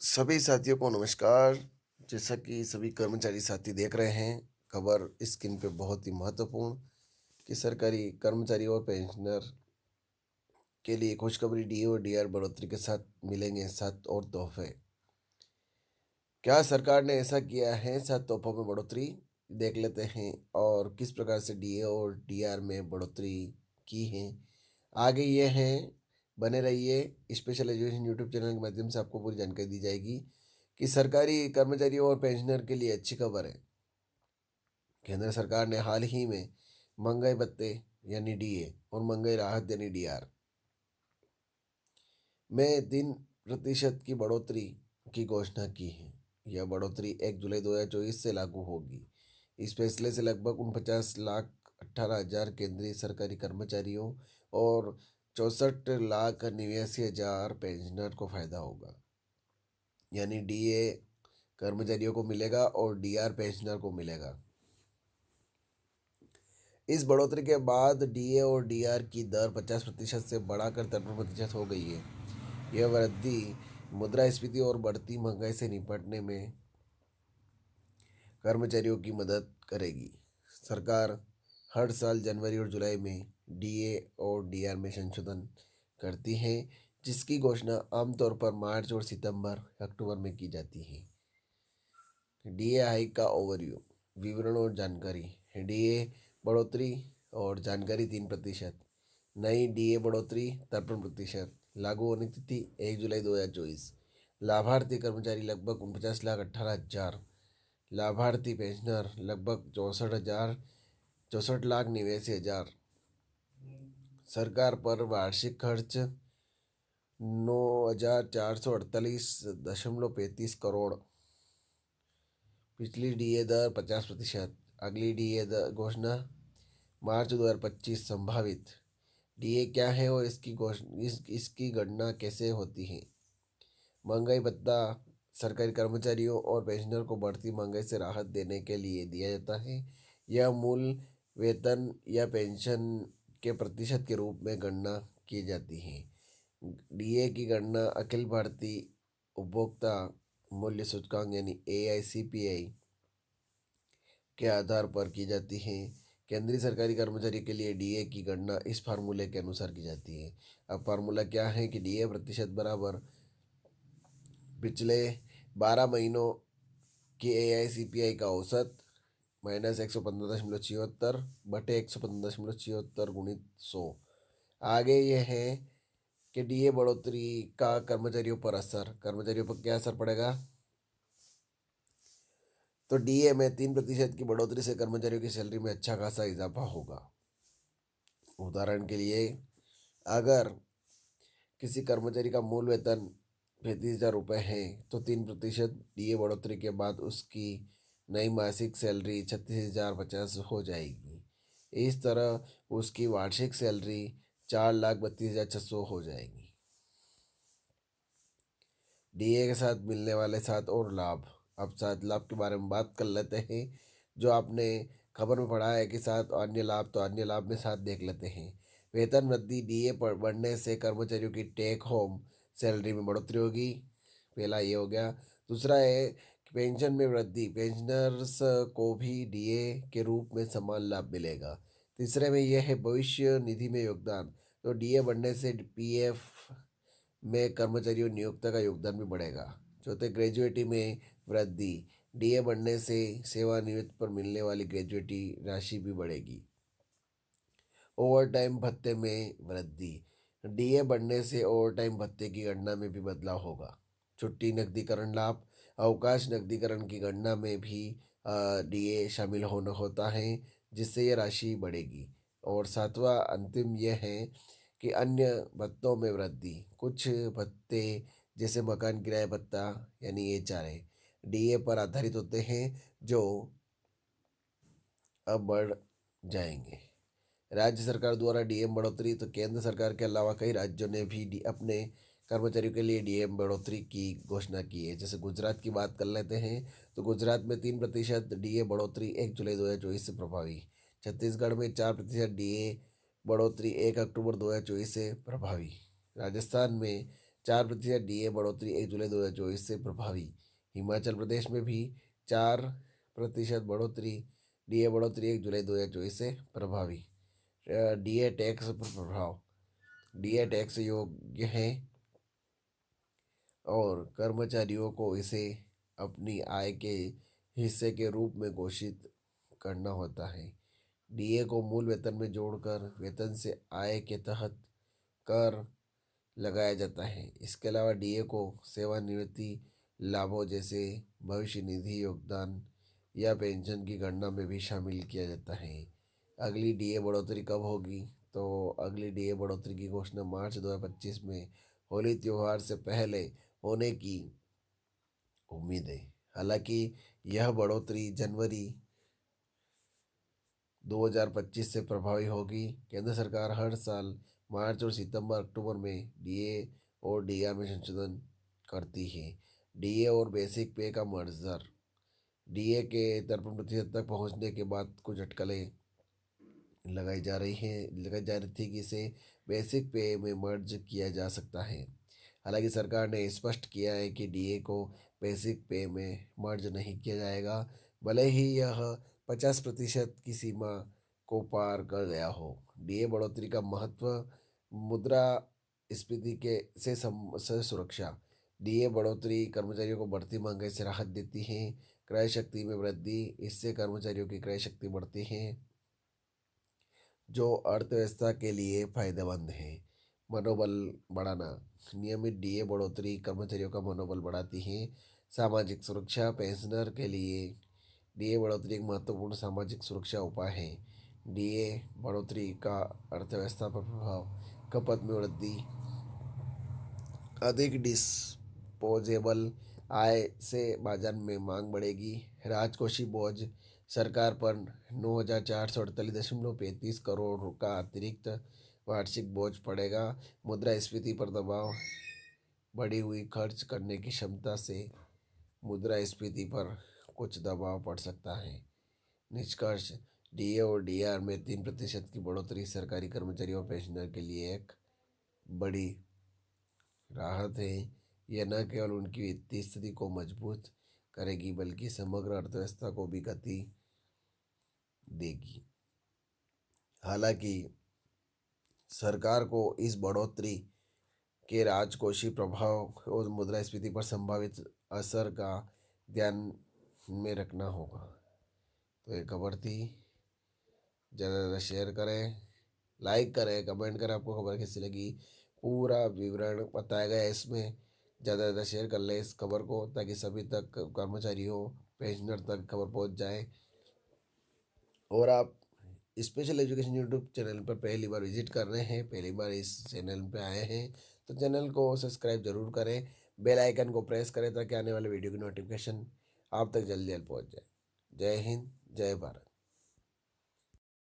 सभी साथियों को नमस्कार। जैसा कि सभी कर्मचारी साथी देख रहे हैं, खबर स्क्रीन पे बहुत ही महत्वपूर्ण कि सरकारी कर्मचारी और पेंशनर के लिए खुशखबरी डी और डीआर बढ़ोतरी के साथ मिलेंगे 7 और तोहफे। क्या सरकार ने ऐसा किया है? 7 तोहफों में बढ़ोतरी देख लेते हैं और किस प्रकार से डीए और डीआर में बढ़ोतरी की है। आगे ये हैं, बने रहिए। स्पेशल एजुकेशन यूट्यूब चैनल के माध्यम से आपको पूरी जानकारी दी जाएगी कि सरकारी कर्मचारियों और पेंशनर के लिए अच्छी खबर है। केंद्र सरकार ने हाल ही में महंगाई भत्ते यानी डीए और महंगाई राहत यानी डीआर में 3% की बढ़ोतरी की घोषणा की है। यह बढ़ोतरी 1 जुलाई 2024 से लागू होगी। इस फैसले से लगभग 49,18,000 केंद्रीय सरकारी कर्मचारियों और 64,89,000 पेंशनर को फायदा होगा। यानी डीए कर्मचारियों को मिलेगा और डीआर पेंशनर को मिलेगा। इस बढ़ोतरी के बाद डीए और डीआर की दर 50% से बढ़ाकर 53% हो गई है। यह वृद्धि मुद्रास्फीति और बढ़ती महंगाई से निपटने में कर्मचारियों की मदद करेगी। सरकार हर साल जनवरी और जुलाई में डीए और डीआर में संशोधन करती है, जिसकी घोषणा आमतौर पर मार्च और सितंबर अक्टूबर में की जाती है। डीए हाइक का ओवरव्यू, विवरण और जानकारी। डीए बढ़ोतरी और जानकारी 3%। नई डीए बढ़ोतरी 53%। लागू होने तिथि 1 जुलाई 2024। लाभार्थी कर्मचारी लगभग 49,18,000। लाभार्थी पेंशनर लगभग 64,69,000। सरकार पर वार्षिक खर्च 9,448.35 करोड़। पिछली डीए दर 50%। अगली डीए दर घोषणा मार्च 2025। संभावित डीए क्या है और इसकी गणना कैसे होती है? महंगाई भत्ता सरकारी कर्मचारियों और पेंशनर को बढ़ती महंगाई से राहत देने के लिए दिया जाता है। यह मूल वेतन या पेंशन के प्रतिशत के रूप में गणना की जाती है। डीए की गणना अखिल भारतीय उपभोक्ता मूल्य सूचकांक यानी AICPI के आधार पर की जाती है। केंद्रीय सरकारी कर्मचारी के लिए डीए की गणना इस फार्मूले के अनुसार की जाती है। अब फार्मूला क्या है कि डीए प्रतिशत बराबर पिछले 12 महीनों की AICPI का औसत माइनस 115.76 बटे 115.76 गुणित 100। आगे यह है कि डीए बढ़ोतरी का कर्मचारियों पर असर। कर्मचारियों पर क्या असर पड़ेगा? तो डीए में 3% की बढ़ोतरी से कर्मचारियों की सैलरी में अच्छा खासा इजाफा होगा। उदाहरण के लिए, अगर किसी कर्मचारी का मूल वेतन 35,000 रुपये है तो 3% डीए बढ़ोतरी के बाद उसकी नई मासिक सैलरी 36,050 हो जाएगी। इस तरह उसकी वार्षिक सैलरी 4,32,600 हो जाएगी। डीए के साथ मिलने वाले 7 और लाभ। अब 7 लाभ के बारे में बात कर लेते हैं। जो आपने खबर में पढ़ा है कि 7 अन्य लाभ, तो अन्य लाभ में 7 देख लेते हैं। वेतन वृद्धि, डीए बढ़ने से कर्मचारियों की टेक होम सैलरी में बढ़ोतरी होगी। पहला ये हो गया। दूसरा है कि पेंशन में वृद्धि, पेंशनर्स को भी डीए के रूप में समान लाभ मिलेगा। तीसरे में यह है भविष्य निधि में योगदान, तो डीए बढ़ने से पीएफ में कर्मचारियों नियोक्ता का योगदान भी बढ़ेगा। चौथे, ग्रेजुएटी में वृद्धि, डीए बढ़ने से सेवानिवृत्ति पर मिलने वाली ग्रेजुएटी राशि भी बढ़ेगी। ओवर टाइम भत्ते में वृद्धि, डीए बढ़ने से ओवर टाइम भत्ते की गणना में भी बदलाव होगा। छुट्टी नकदीकरण लाभ, अवकाश नकदीकरण की गणना में भी डीए शामिल होना होता है, जिससे यह राशि बढ़ेगी। और सातवां अंतिम यह है कि अन्य भत्तों में वृद्धि, कुछ भत्ते जैसे मकान किराया भत्ता यानी HRA डीए पर आधारित होते हैं, जो अब बढ़ जाएंगे। राज्य सरकार द्वारा डीएम बढ़ोतरी, तो केंद्र सरकार के अलावा कई राज्यों ने भी अपने कर्मचारियों के लिए डीएम बढ़ोतरी की घोषणा की है। जैसे गुजरात की बात कर लेते हैं, तो गुजरात में 3% डीए बढ़ोतरी 1 जुलाई 2024 से प्रभावी। छत्तीसगढ़ में 4% डीए बढ़ोतरी 1 अक्टूबर 2024 से प्रभावी। राजस्थान में 4% डीए बढ़ोतरी 1 जुलाई 2024 से प्रभावी। हिमाचल प्रदेश में भी 4% बढ़ोतरी डीए बढ़ोतरी 1 जुलाई 2024 से प्रभावी। डीए टैक्स पर प्रभाव। डीए टैक्स योग्य है और कर्मचारियों को इसे अपनी आय के हिस्से के रूप में घोषित करना होता है। डीए को मूल वेतन में जोड़कर वेतन से आय के तहत कर लगाया जाता है। इसके अलावा डीए को सेवानिवृत्ति लाभों जैसे भविष्य निधि योगदान या पेंशन की गणना में भी शामिल किया जाता है। अगली डीए बढ़ोतरी कब होगी? तो अगली डीए बढ़ोतरी की घोषणा मार्च 2025 में होली त्यौहार से पहले होने की उम्मीद है। हालांकि यह बढ़ोतरी जनवरी 2025 से प्रभावी होगी। केंद्र सरकार हर साल मार्च और सितंबर अक्टूबर में डीए और डीआर में संशोधन करती है। डीए और बेसिक पे का मर्जर। डीए के 53% तक पहुंचने के बाद कुछ अटकलें लगाई जा रही थी कि इसे बेसिक पे में मर्ज किया जा सकता है। हालांकि सरकार ने स्पष्ट किया है कि डीए को बेसिक पे में मर्ज नहीं किया जाएगा, भले ही यह 50% की सीमा को पार कर गया हो। डीए बढ़ोतरी का महत्व। मुद्रास्फीति के से सुरक्षा। डीए बढ़ोतरी कर्मचारियों को बढ़ती महंगाई से राहत देती है। क्रय शक्ति में वृद्धि। इससे कर्मचारियों की क्रय शक्ति बढ़ती है, जो अर्थव्यवस्था के लिए फायदेमंद है। मनोबल बढ़ाना। नियमित डीए बढ़ोतरी कर्मचारियों का मनोबल बढ़ाती है। सामाजिक सुरक्षा। पेंशनर के लिए डीए बढ़ोतरी एक महत्वपूर्ण सामाजिक सुरक्षा उपाय है। डीए बढ़ोतरी का अर्थव्यवस्था पर प्रभाव। खपत में वृद्धि। अधिक डिस्पोजेबल आय से बाजार में मांग बढ़ेगी। राजकोषीय बोझ। सरकार पर 9,448.35 करोड़ का अतिरिक्त वार्षिक बोझ पड़ेगा। मुद्रास्फीति पर दबाव। बढ़ी हुई खर्च करने की क्षमता से मुद्रास्फीति पर कुछ दबाव पड़ सकता है। निष्कर्ष। डीए और डीआर में 3% की बढ़ोतरी सरकारी कर्मचारियों और पेंशनर के लिए एक बड़ी राहत है। यह न केवल उनकी वित्तीय स्थिति को मजबूत करेगी बल्कि समग्र अर्थव्यवस्था को भी गति देगी। हालांकि सरकार को इस बढ़ोतरी के राजकोषीय प्रभाव और मुद्रास्फीति पर संभावित असर का ध्यान में रखना होगा। तो ये खबर थी। ज़्यादा से ज़्यादा शेयर करें, लाइक करें, कमेंट करें आपको खबर कैसी लगी। पूरा विवरण बताया गया है इसमें। ज़्यादा से ज़्यादा शेयर कर लें इस खबर को ताकि सभी तक, कर्मचारियों पेंशनर तक खबर पहुंच जाए। और आप स्पेशल एजुकेशन यूट्यूब चैनल पर पहली बार विजिट कर रहे हैं, पहली बार इस चैनल पे आए हैं, तो चैनल को सब्सक्राइब जरूर करें, बेल आइकन को प्रेस करें ताकि आने वाले वीडियो की नोटिफिकेशन आप तक जल्दी जल्दी पहुंच जाए। जय हिंद, जय भारत।